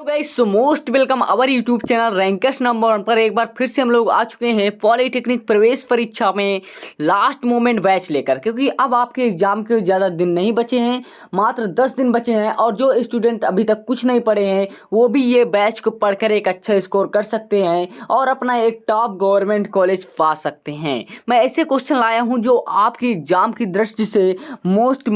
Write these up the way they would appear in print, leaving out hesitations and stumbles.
तो guys most welcome our YouTube channel rankers number 1 पर एक बार फिर से हम लोग आ चुके हैं पॉलिटेक्निक प्रवेश परीक्षा में लास्ट मोमेंट बैच लेकर, क्योंकि अब आपके एग्जाम के ज़्यादा दिन नहीं बचे हैं, मात्र 10 दिन बचे हैं। और जो स्टूडेंट अभी तक कुछ नहीं पढ़े हैं वो भी ये बैच को पढ़कर एक अच्छा स्कोर कर सकते हैं और अपना एक टॉप गवर्नमेंट कॉलेज पा सकते हैं। मैं ऐसे क्वेश्चन लाया हूँ जो आपकी एग्जाम की दृष्टि से मोस्ट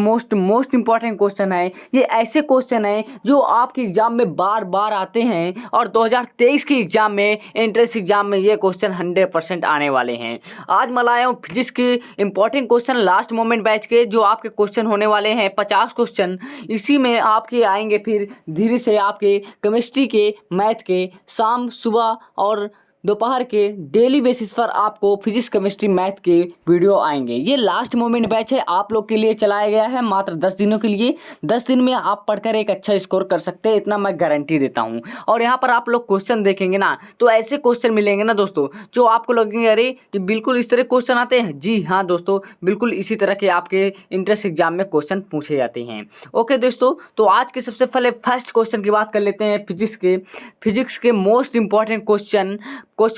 इंपॉर्टेंट क्वेश्चन है। ये ऐसे क्वेश्चन है जो आपके एग्जाम में बार बार आते हैं और 2023 के एग्जाम में एंट्रेंस एग्जाम में ये क्वेश्चन 100% आने वाले हैं। आज मैं लाया हूँ फिजिक्स के important question last moment batch के, जो आपके क्वेश्चन होने वाले हैं 50 क्वेश्चन। इसी में आपके आएंगे फिर धीरे से आपके केमिस्ट्री के, मैथ के, शाम सुबह और दोपहर के डेली बेसिस पर आपको फिजिक्स केमिस्ट्री मैथ के वीडियो आएंगे। ये लास्ट मोमेंट बैच है, आप लोग के लिए चलाया गया है मात्र 10 दिनों के लिए। 10 दिन में आप पढ़कर एक अच्छा स्कोर कर सकते हैं, इतना मैं गारंटी देता हूँ। और यहाँ पर आप लोग क्वेश्चन देखेंगे ना तो ऐसे क्वेश्चन मिलेंगे ना दोस्तों जो आपको लगेंगे अरे कि बिल्कुल इस तरह क्वेश्चन आते हैं। जी हाँ दोस्तों, बिल्कुल इसी तरह के आपके इंट्रेंस एग्जाम में क्वेश्चन पूछे जाते हैं। ओके दोस्तों, तो आज के सबसे पहले फर्स्ट क्वेश्चन की बात कर लेते हैं फिजिक्स के मोस्ट इंपॉर्टेंट क्वेश्चन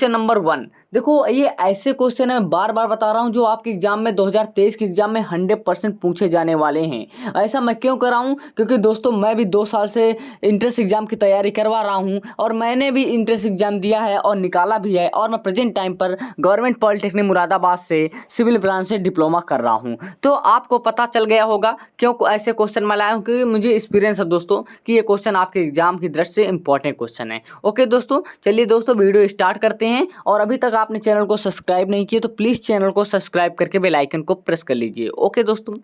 नंबर 1। देखो ये ऐसे क्वेश्चन है, मैं बार बार बता रहा हूँ, जो आपके एग्जाम में 2023 के एग्जाम में 100% पूछे जाने वाले हैं। ऐसा मैं क्यों कर रहा हूँ? क्योंकि दोस्तों मैं भी 2 साल से इंट्रेंस एग्जाम की तैयारी करवा रहा हूँ और मैंने भी इंट्रेंस एग्जाम दिया है और निकाला भी है। और मैं प्रेजेंट टाइम पर गवर्नमेंट पॉलिटेक्निक मुरादाबाद से सिविल ब्रांच से डिप्लोमा कर रहा हूँ। तो आपको पता चल गया होगा क्यों ऐसे क्वेश्चन मैं लाया हूँ, क्योंकि मुझे एक्सपीरियंस है दोस्तों कि ये क्वेश्चन आपके एग्जाम की दृष्टि से इंपॉर्टेंट क्वेश्चन है। ओके दोस्तों, चलिए दोस्तों वीडियो स्टार्ट करते हैं। और अभी तक आपने चैनल को सब्सक्राइब नहीं किया तो प्लीज़ चैनल को सब्सक्राइब करके बेल आइकन को प्रेस कर लीजिए। ओके दोस्तों,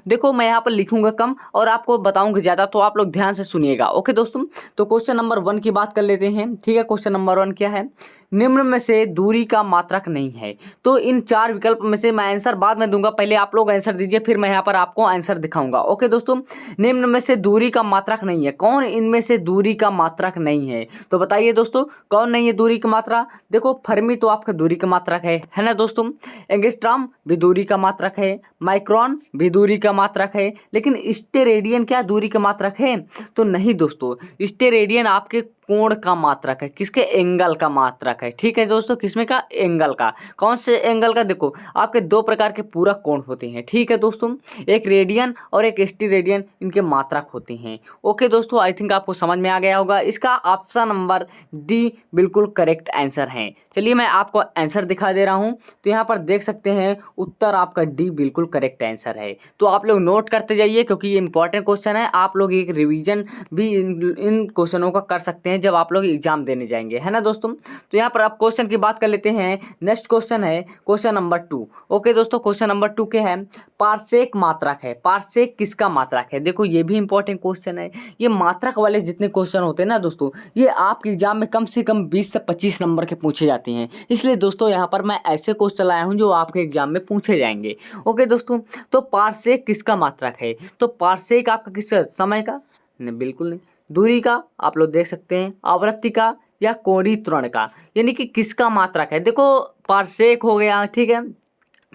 देखो मैं यहाँ पर लिखूंगा कम और आपको बताऊंगा ज़्यादा, तो आप लोग ध्यान से सुनिएगा। ओके दोस्तों, तो क्वेश्चन नंबर 1 की बात कर लेते हैं। ठीक है, क्वेश्चन नंबर 1 क्या है? निम्न में से दूरी का मात्रक नहीं है। तो इन 4 विकल्प में से मैं आंसर बाद में दूंगा, पहले आप लोग आंसर दीजिए, फिर मैं यहाँ पर आपको आंसर दिखाऊंगा। ओके दोस्तों, निम्न में से दूरी का मात्रक नहीं है। कौन इनमें से दूरी का मात्रक नहीं है? तो बताइए दोस्तों कौन नहीं है दूरी की मात्रा? देखो फर्मी तो आपका दूरी का मात्रक है ना दोस्तों। एंगस्ट्रॉम भी दूरी का मात्रक है, माइक्रोन भी दूरी का मात्रक है, लेकिन स्टेरेडियन क्या दूरी का मात्रक है? तो नहीं दोस्तों, स्टेरेडियन आपके कोण का मात्रक है। किसके? एंगल का मात्रक है। ठीक है दोस्तों, किसमें का? एंगल का। कौन से एंगल का? देखो आपके 2 प्रकार के पूरक कोण होते हैं। ठीक है दोस्तों, एक रेडियन और एक स्टेरेडियन, इनके मात्रक होते हैं। ओके दोस्तों, आई थिंक आपको समझ में आ गया होगा। इसका ऑप्शन नंबर डी बिल्कुल करेक्ट आंसर है। चलिए मैं आपको आंसर दिखा दे रहा हूँ, तो यहाँ पर देख सकते हैं उत्तर आपका डी बिल्कुल करेक्ट आंसर है। तो आप लोग नोट करते जाइए, क्योंकि ये इंपॉर्टेंट क्वेश्चन है। आप लोग एक रिवीजन भी इन क्वेश्चनों का कर सकते हैं जब आप लोग एग्जाम देने जाएंगे, है ना दोस्तों। तो यहाँ पर आप क्वेश्चन की बात कर लेते हैं। नेक्स्ट क्वेश्चन है क्वेश्चन नंबर 2। ओके दोस्तों, क्वेश्चन नंबर 2 क्या है? पार्सेक मात्रक है। पार्सेक किसका मात्रक है? देखो ये भी इंपॉर्टेंट क्वेश्चन है। ये मात्रक वाले जितने क्वेश्चन होते हैं ना दोस्तों, ये आपके एग्जाम में कम से कम 20 से 25 नंबर के पूछे जाते हैं। इसलिए दोस्तों यहाँ पर मैं ऐसे क्वेश्चन लाया हूँ जो आपके एग्जाम में पूछे जाएंगे। ओके दोस्तों, तो पार्सेक किसका मात्रक है? तो पार्सेक आपका किसका? समय का? नहीं, बिल्कुल नहीं। दूरी का? आप लोग देख सकते हैं। आवृत्ति का या कोणीय त्वरण का? यानी कि किसका मात्रक है? देखो पार्सेक हो गया, ठीक है,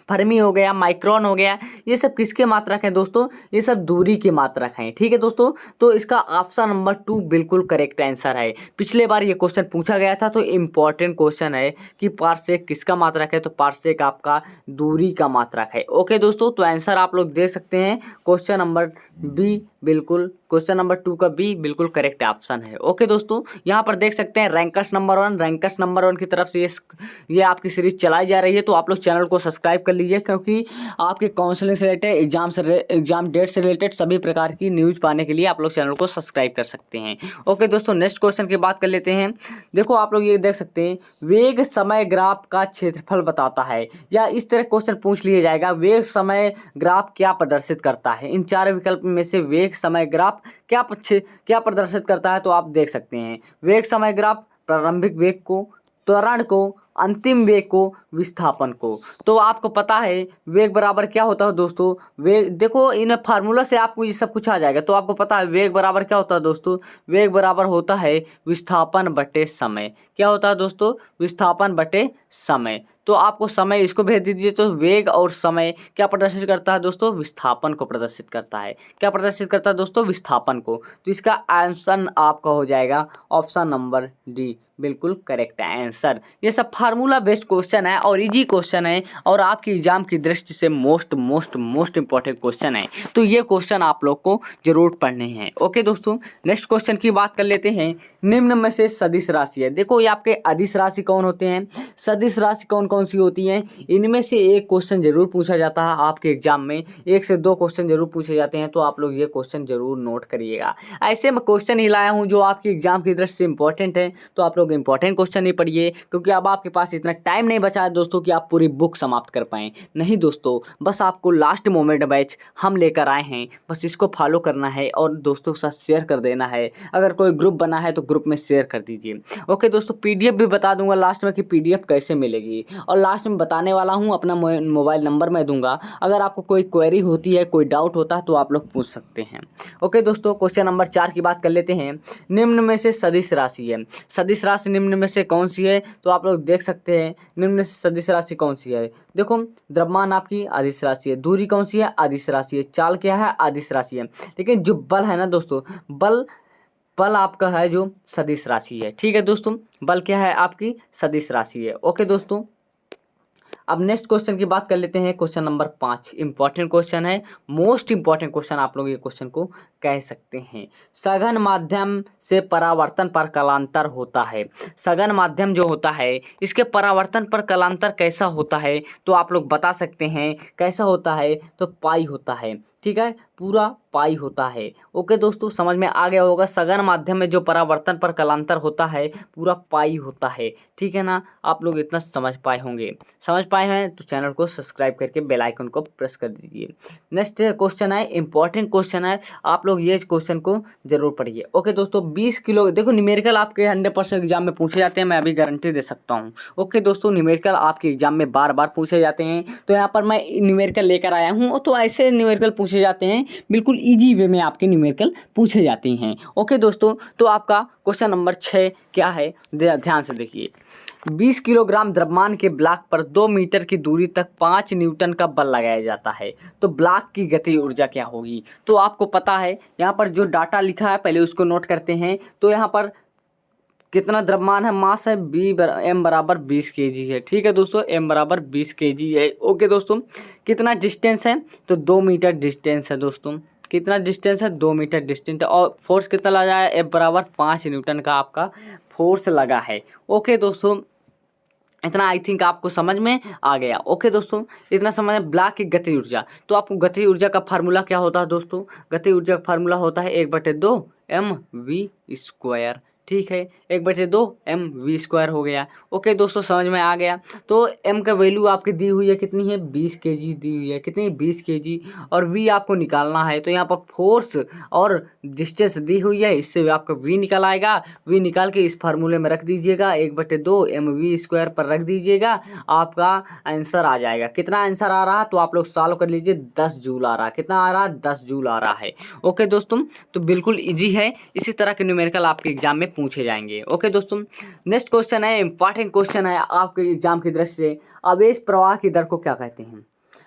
फर्मी हो गया, माइक्रोन हो गया, ये सब किसके मात्रक हैं दोस्तों? ये सब दूरी के मात्रक हैं। ठीक है दोस्तों, तो इसका ऑप्शन नंबर 2 बिल्कुल करेक्ट आंसर है। पिछले बार ये क्वेश्चन पूछा गया था, तो इम्पॉर्टेंट क्वेश्चन है कि पार्सेक किसका मात्रक है? तो पार्सेक आपका दूरी का मात्रक है। ओके दोस्तों, तो आंसर आप लोग दे सकते हैं क्वेश्चन नंबर बी, बिल्कुल क्वेश्चन नंबर 2 का बी बिल्कुल करेक्ट ऑप्शन है। ओके दोस्तों, यहाँ पर देख सकते हैं रैंकर्स नंबर 1 की तरफ से ये आपकी सीरीज चलाई जा रही है। तो आप लोग चैनल को सब्सक्राइब कर लीजिए, क्योंकि आपके काउंसलिंग से रिलेटेड, एग्जाम डेट से रिलेटेड सभी प्रकार की न्यूज़ पाने के लिए आप लोग चैनल को सब्सक्राइब कर सकते हैं। ओके दोस्तों, नेक्स्ट क्वेश्चन की बात कर लेते हैं। देखो आप लोग ये देख सकते हैं, वेग समय ग्राफ का क्षेत्रफल बताता है, या इस तरह क्वेश्चन पूछ लिया जाएगा, वेग समय ग्राफ क्या प्रदर्शित करता है? इन 4 विकल्प में से वेग समय ग्राफ क्या प्रदर्शित करता है? तो आप देख सकते हैं वेग समय ग्राफ प्रारंभिक वेग को, त्वरण को, अंतिम वेग को, विस्थापन को। तो आपको पता है वेग बराबर क्या होता है दोस्तों, वेग देखो इन फार्मूला से आपको ये सब कुछ आ जाएगा। तो आपको पता है वेग बराबर क्या होता है दोस्तों, वेग बराबर होता है विस्थापन बटे समय। क्या होता है दोस्तों, विस्थापन बटे समय। तो आपको समय इसको भेज दीजिए। तो वेग और समय क्या प्रदर्शित करता है दोस्तों, विस्थापन को प्रदर्शित करता है। क्या प्रदर्शित करता है दोस्तों, विस्थापन को। तो इसका आंसर आपका हो जाएगा ऑप्शन नंबर डी, बिल्कुल करेक्ट आंसर। ये सब फार्मूला बेस्ड क्वेश्चन है और इजी क्वेश्चन है और आपकी एग्जाम की दृष्टि से मोस्ट इंपॉर्टेंट क्वेश्चन है। तो ये क्वेश्चन आप लोग को जरूर पढ़ने हैं। ओके दोस्तों, नेक्स्ट क्वेश्चन की बात कर लेते हैं। निम्न में से सदिश राशि है। देखो ये आपके अदिश राशि कौन होते हैं, सदिश राशि कौन कौन सी होती हैं, इनमें से एक क्वेश्चन जरूर पूछा जाता है आपके एग्जाम में। 1 से 2 क्वेश्चन जरूर पूछे जाते हैं। तो आप लोग ये क्वेश्चन जरूर नोट करिएगा। ऐसे मैं क्वेश्चन ही लाया हूँ जो आपकी एग्जाम की दृष्टि से इंपॉर्टेंट है। तो आप लोग इंपॉर्टेंट क्वेश्चन ही पढ़िए, क्योंकि अब आपके पास इतना टाइम नहीं बचा है दोस्तों कि आप पूरी बुक समाप्त कर पाएँ। नहीं दोस्तों, बस आपको लास्ट मोमेंट बैच हम लेकर आए हैं, बस इसको फॉलो करना है और दोस्तों के साथ शेयर कर देना है। अगर कोई ग्रुप बना है तो ग्रुप में शेयर कर दीजिए। ओके दोस्तों, पीडीएफ भी बता दूंगा लास्ट में कि पीडीएफ कैसे मिलेगी, और लास्ट में बताने वाला हूँ अपना मोबाइल नंबर मैं दूंगा। अगर आपको कोई क्वेरी होती है, कोई डाउट होता है तो आप लोग पूछ सकते हैं। ओके दोस्तों, क्वेश्चन नंबर 4 की बात कर लेते हैं। निम्न में से सदिश राशि है। सदिश राशि निम्न में से कौन सी है, तो आप लोग देख सकते हैं निम्न में से सदिश राशि कौन सी है। देखो द्रव्यमान आपकी अदिश राशि है, दूरी कौन सी है, अदिश राशि है, चाल क्या है, अदिश राशि है। लेकिन जो बल है ना दोस्तों, बल आपका है जो सदिश राशि है। ठीक है दोस्तों, बल क्या है, आपकी सदिश राशि है। ओके दोस्तों, अब नेक्स्ट क्वेश्चन की बात कर लेते हैं। क्वेश्चन नंबर 5 इंपॉर्टेंट क्वेश्चन है, मोस्ट इंपॉर्टेंट क्वेश्चन आप लोग ये क्वेश्चन को कह सकते हैं। सघन माध्यम से परावर्तन पर कलांतर होता है। सघन माध्यम जो होता है इसके परावर्तन पर कलांतर कैसा होता है, तो आप लोग बता सकते हैं कैसा होता है, तो पाई होता है। ठीक है, पूरा पाई होता है। ओके दोस्तों, समझ में आ गया होगा। सघन माध्यम में जो परावर्तन पर कलांतर होता है पूरा पाई होता है। ठीक है ना, आप लोग इतना समझ पाए होंगे। समझ पाए हैं तो चैनल को सब्सक्राइब करके बेल आइकन को प्रेस कर दीजिए। नेक्स्ट क्वेश्चन है, इंपॉर्टेंट क्वेश्चन है, आप लोग ये क्वेश्चन को जरूर पढ़िए। ओके दोस्तों, 20 किलो, देखो न्यूमेरिकल आपके 100% एग्जाम में पूछे जाते हैं, मैं अभी गारंटी दे सकता हूँ। ओके दोस्तों, न्यूमेरिकल आपके एग्जाम में बार बार पूछे जाते हैं। तो यहाँ पर मैं न्यूमेरिकल लेकर आया हूँ। तो ऐसे न्यूमेरिकल पूछे जाते हैं, बिल्कुल ईजी वे में आपके न्यूमेरिकल पूछे जाते हैं। ओके दोस्तों, तो आपका क्वेश्चन नंबर 6 क्या है, ध्यान से देखिए। 20 किलोग्राम द्रव्यमान के ब्लॉक पर 2 मीटर की दूरी तक 5 न्यूटन का बल लगाया जाता है। तो ब्लॉक की गति ऊर्जा क्या होगी, तो आपको पता है यहाँ पर जो डाटा लिखा है पहले उसको नोट करते हैं। तो यहाँ पर कितना द्रव्यमान है, मास है, m बराबर 20 kg है। ठीक है दोस्तों, m बराबर 20 kg है। ओके दोस्तों, कितना डिस्टेंस है, तो 2 मीटर डिस्टेंस है दोस्तों। कितना डिस्टेंस है, 2 मीटर डिस्टेंस है। और फोर्स कितना लगा है, F बराबर 5 न्यूटन का आपका फोर्स लगा है। ओके दोस्तों, इतना आई थिंक आपको समझ में आ गया। ओके दोस्तों, इतना समझ में। ब्लॉक की गति ऊर्जा, तो आपको गति ऊर्जा का फार्मूला क्या होता है दोस्तों, गति ऊर्जा का फार्मूला होता है 1/2 mv²। ठीक है, 1/2 mv² हो गया। ओके दोस्तों, समझ में आ गया। तो m का वैल्यू आपकी दी हुई है, कितनी है, 20 kg दी हुई है, कितनी, 20 kg। और v आपको निकालना है, तो यहाँ पर फोर्स और डिस्टेंस दी हुई है, इससे आपका v निकल आएगा। v निकाल के इस फार्मूले में रख दीजिएगा, 1/2 mv² पर रख दीजिएगा, आपका आंसर आ जाएगा। कितना आंसर आ रहा है, तो आप लोग सॉल्व कर लीजिए, 10 जूल आ रहा है। कितना आ रहा है, 10 जूल आ रहा है। ओके दोस्तों, तो बिल्कुल ईजी है। इसी तरह के न्यूमेरिकल आपके एग्जाम में पूछे जाएंगे। ओके दोस्तों, नेक्स्ट क्वेश्चन है, इंपॉर्टेंट क्वेश्चन है आपके एग्जाम की दृष्टि से। आवेश प्रवाह की दर को क्या कहते हैं।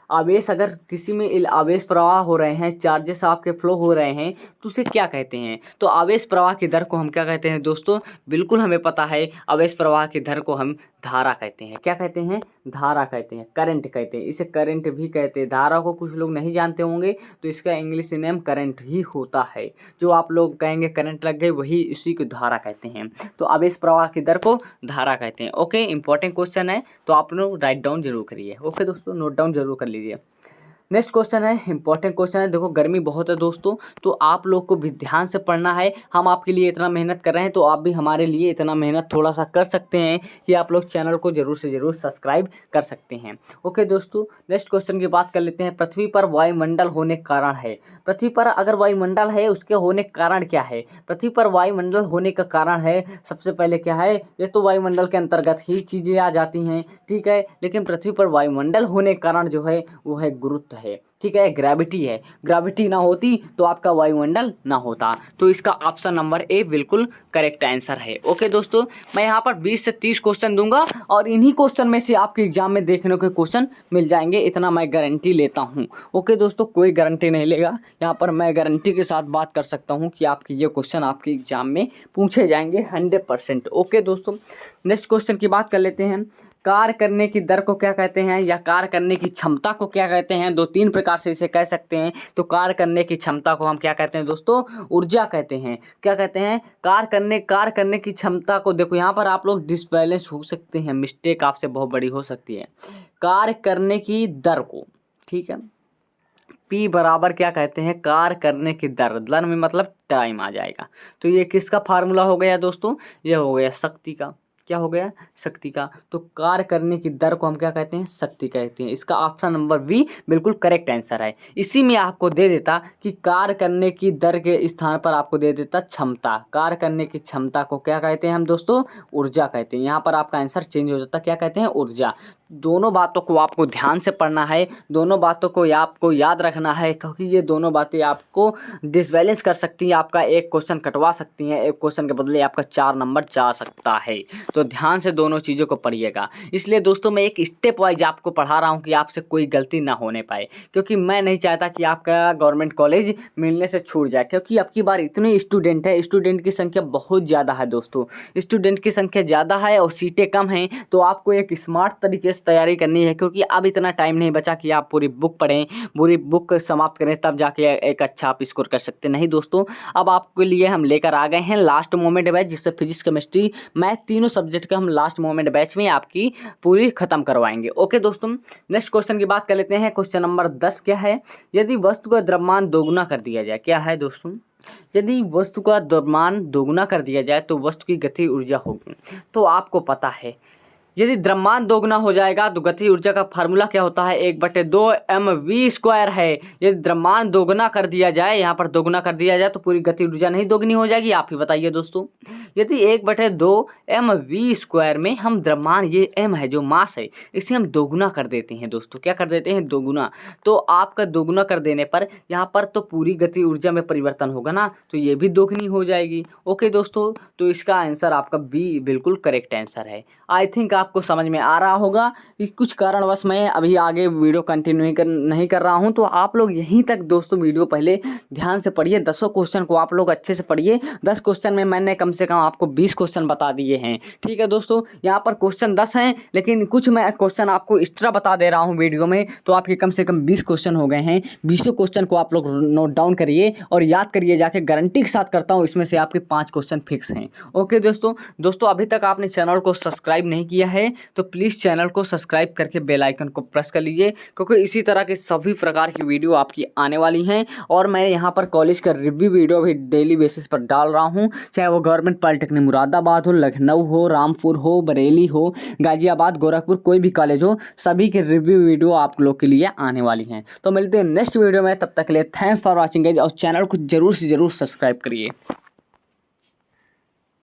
आवेश, अगर किसी में आवेश प्रवाह हो रहे हैं, चार्जेस आपके फ्लो हो रहे हैं, तो उसे क्या कहते हैं, तो आवेश प्रवाह की दर को हम क्या कहते हैं दोस्तों, बिल्कुल हमें पता है। आवेश प्रवाह की दर को हम धारा कहते हैं। क्या कहते हैं, धारा कहते हैं, करंट कहते हैं, इसे करंट भी कहते हैं। धारा को कुछ लोग नहीं जानते होंगे, तो इसका इंग्लिश नेम करंट ही होता है। जो आप लोग कहेंगे करंट लग गई, वही इसी को धारा कहते हैं। तो आवेश प्रवाह की दर को धारा कहते हैं। ओके, इंपॉर्टेंट क्वेश्चन है, तो आप लोग राइट डाउन जरूर करिए। ओके दोस्तों, नोट डाउन जरूर कर लीजिए। नेक्स्ट क्वेश्चन है, इंपॉर्टेंट क्वेश्चन है। देखो गर्मी बहुत है दोस्तों, तो आप लोग को भी ध्यान से पढ़ना है। हम आपके लिए इतना मेहनत कर रहे हैं, तो आप भी हमारे लिए इतना मेहनत थोड़ा सा कर सकते हैं कि आप लोग चैनल को जरूर से जरूर सब्सक्राइब कर सकते हैं। ओके दोस्तों, नेक्स्ट क्वेश्चन की बात कर लेते हैं। पृथ्वी पर वायुमंडल होने का कारण है। पृथ्वी पर अगर वायुमंडल है, उसके होने का कारण क्या है? पृथ्वी पर वायुमंडल होने का कारण है, सबसे पहले क्या है, ये तो वायुमंडल के अंतर्गत ही चीज़ें आ जाती हैं, ठीक है। लेकिन पृथ्वी पर वायुमंडल होने के कारण जो है वो है गुरुत्व है, ठीक है, ग्रेविटी है। ग्रेविटी ना होती तो आपका वायुमंडल ना होता। तो इसका ऑप्शन नंबर ए बिल्कुल करेक्ट आंसर है। ओके दोस्तों, मैं यहाँ पर 20 से 30 क्वेश्चन दूंगा और इन्हीं क्वेश्चन में से आपके एग्जाम में देखने को क्वेश्चन मिल जाएंगे, इतना मैं गारंटी लेता हूँ। ओके दोस्तों, कोई गारंटी नहीं लेगा, यहाँ पर मैं गारंटी के साथ बात कर सकता हूँ कि आपके ये क्वेश्चन आपके एग्जाम में पूछे जाएंगे 100%। ओके दोस्तों, नेक्स्ट क्वेश्चन की बात कर लेते हैं। कार्य करने की दर को क्या कहते हैं, या कार्य करने की क्षमता को क्या कहते हैं? 2-3 प्रकार से इसे कह सकते हैं। तो कार्य करने की क्षमता को हम क्या कहते हैं दोस्तों? ऊर्जा कहते हैं। क्या कहते हैं? कार्य करने की क्षमता को, देखो यहाँ पर आप लोग डिसबैलेंस हो सकते हैं, मिस्टेक आपसे बहुत बड़ी हो सकती है। कार्य करने की दर को, ठीक है, P बराबर क्या कहते हैं? कार्य करने की दर, दर में मतलब टाइम आ जाएगा। तो ये किसका फार्मूला हो गया दोस्तों? ये हो गया शक्ति का। क्या हो गया? शक्ति का। तो कार्य करने की दर को हम क्या कहते हैं? शक्ति कहते हैं। इसका ऑप्शन नंबर बी बिल्कुल करेक्ट आंसर है। इसी में आपको दे देता कि कार्य करने की दर के स्थान पर आपको दे देता क्षमता। कार्य करने की क्षमता को क्या कहते हैं हम दोस्तों? ऊर्जा कहते हैं। यहाँ पर आपका आंसर चेंज हो जाता, क्या कहते हैं? ऊर्जा। दोनों बातों को आपको ध्यान से पढ़ना है, दोनों बातों को आपको याद रखना है, क्योंकि ये दोनों बातें आपको डिसबैलेंस कर सकती हैं, आपका एक क्वेश्चन कटवा सकती हैं, एक क्वेश्चन के बदले आपका 4 नंबर जा सकता है। तो ध्यान से दोनों चीज़ों को पढ़िएगा। इसलिए दोस्तों मैं एक स्टेप वाइज आपको पढ़ा रहा हूँ कि आपसे कोई गलती ना होने पाए, क्योंकि मैं नहीं चाहता कि आपका गवर्नमेंट कॉलेज मिलने से छूट जाए, क्योंकि अब की बार इतने स्टूडेंट है, स्टूडेंट की संख्या बहुत ज़्यादा है दोस्तों, स्टूडेंट की संख्या ज़्यादा है और सीटें कम हैं। तो आपको एक स्मार्ट तरीके से तैयारी करनी है, क्योंकि अब इतना टाइम नहीं बचा कि आप पूरी बुक पढ़ें, पूरी बुक समाप्त करें, तब जाके एक अच्छा आप स्कोर कर सकते नहीं दोस्तों। अब आपके लिए हम लेकर आ गए हैं लास्ट मोमेंट बैच, जिससे फिजिक्स, केमिस्ट्री, मैथ तीनों सब्जेक्ट का हम लास्ट मोमेंट बैच में आपकी पूरी खत्म करवाएंगे। ओके दोस्तों, नेक्स्ट क्वेश्चन की बात कर लेते हैं। क्वेश्चन नंबर 10 क्या है? यदि वस्तु का द्रव्यमान दोगुना कर दिया जाए, क्या है दोस्तों? यदि वस्तु का द्रव्यमान दोगुना कर दिया जाए तो वस्तु की गति ऊर्जा होगी। तो आपको पता है, यदि द्रव्यमान दोगुना हो जाएगा तो गति ऊर्जा का फार्मूला क्या होता है? 1/2 mv² है। यदि द्रव्यमान दोगुना कर दिया जाए, यहाँ पर दोगुना कर दिया जाए, तो पूरी गति ऊर्जा नहीं दोगुनी हो जाएगी? आप ही बताइए दोस्तों। यदि 1/2 mv² में हम द्रव्यमान, ये m है जो मास है, इसे हम दोगुना कर देते हैं दोस्तों। क्या कर देते हैं? दोगुना। तो आपका दोगुना कर देने पर यहाँ पर तो पूरी गति ऊर्जा में परिवर्तन होगा ना, तो ये भी दोगुनी हो जाएगी। ओके दोस्तों, तो इसका आंसर आपका बी बिल्कुल करेक्ट आंसर है। आई थिंक आपको समझ में आ रहा होगा कि कुछ कारणवश मैं अभी आगे वीडियो कंटिन्यू नहीं कर रहा हूं, तो आप लोग यहीं तक दोस्तों वीडियो पहले ध्यान से पढ़िए। 10 क्वेश्चन को आप लोग अच्छे से पढ़िए। 10 क्वेश्चन में मैंने कम से कम आपको 20 क्वेश्चन बता दिए हैं, ठीक है दोस्तों। यहाँ पर क्वेश्चन 10 हैं, लेकिन कुछ मैं क्वेश्चन आपको एक्स्ट्रा बता दे रहा हूँ वीडियो में, तो आपके कम से कम 20 क्वेश्चन हो गए हैं। 20 क्वेश्चन को आप लोग नोट डाउन करिए और याद करिए जाके, गारंटी के साथ करता हूँ इसमें से आपके 5 क्वेश्चन फिक्स हैं। ओके दोस्तों अभी तक आपने चैनल को सब्सक्राइब नहीं किया है तो प्लीज़ चैनल को सब्सक्राइब करके बेल आइकन को प्रेस कर लीजिए, क्योंकि इसी तरह के सभी प्रकार की वीडियो आपकी आने वाली हैं। और मैं यहाँ पर कॉलेज का रिव्यू वीडियो भी डेली बेसिस पर डाल रहा हूँ, चाहे वो गवर्नमेंट पॉलिटेक्निक मुरादाबाद हो, लखनऊ हो, रामपुर हो, बरेली हो, गाजियाबाद, गोरखपुर, कोई भी कॉलेज हो, सभी के रिव्यू वीडियो आप लोग के लिए आने वाली हैं। तो मिलते हैं नेक्स्ट वीडियो में, तब तक के लिए थैंक्स फॉर वॉचिंग गाइस, और चैनल को जरूर से जरूर सब्सक्राइब करिए।